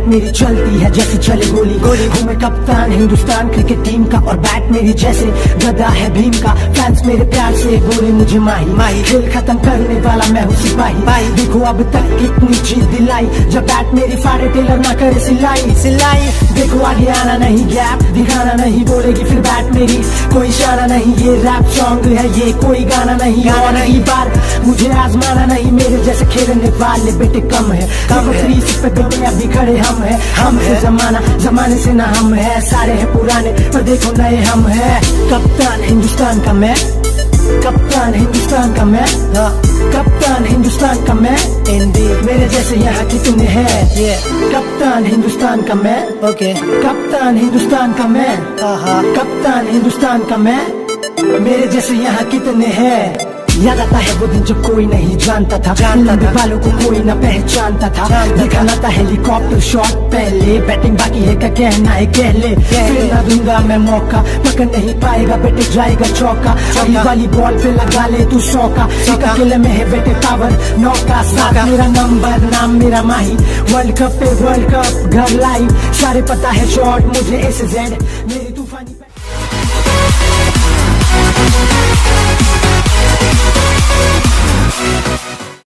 मेरी चलती है जैसे चले गोली गोली। हूँ मैं कप्तान हिंदुस्तान क्रिकेट टीम का और बैट मेरी जैसे गदा है भीम का। फैंस मेरे प्यार से बोले मुझे माही माही, खेल खत्म करने वाला मैं हूँ सिपाही भाई। देखो अब तक कितनी जीत दिलाई, जब बैट मेरी फाड़े टेलर ना करे सिलाई सिलाई। देखो आगे आना नहीं गैप दिखाना नहीं, बोलेगी फिर बैट मेरी कोई इशारा नहीं। ये रैप सॉन्ग है ये कोई गाना नहीं, और अगली बार मुझे आजमाना नहीं। मेरे जैसे खेलने वाले बेटे कम है, कम पे बेटे अभी खड़े हम है जमाना जमाने से ना हम है। सारे हैं पुराने पर देखो नए हम है। कप्तान हिंदुस्तान का मैं, कप्तान हिंदुस्तान का मैं, कप्तान हिंदुस्तान का मैं। मेरे जैसे यहाँ कितने हैं, कप्तान हिंदुस्तान का मैं, कप्तान हिंदुस्तान का मैं, कप्तान हिंदुस्तान का मैं। मेरे जैसे यहाँ कितने हैं। याद आता है वो दिन जब कोई नहीं जानता था, लंबे बालों को कोई न पहचानता था। दिखाना था हेलीकॉप्टर शॉट पहले, बैटिंग बाकी है क्या कहना है कह ले। फिर ना दूंगा मैं मौका, पकड़ नहीं पाएगा बेटे जाएगा चौका। वाली बॉल पे लगा ले तू 100 का, एक अकेले में है बेटे पावर 9 का। साथ मेरा नंबर नाम मेरा माही, वर्ल्ड कप पे वर्ल्ड कप घर लाइव। सारे पता है शॉट मुझे A से Z मेरी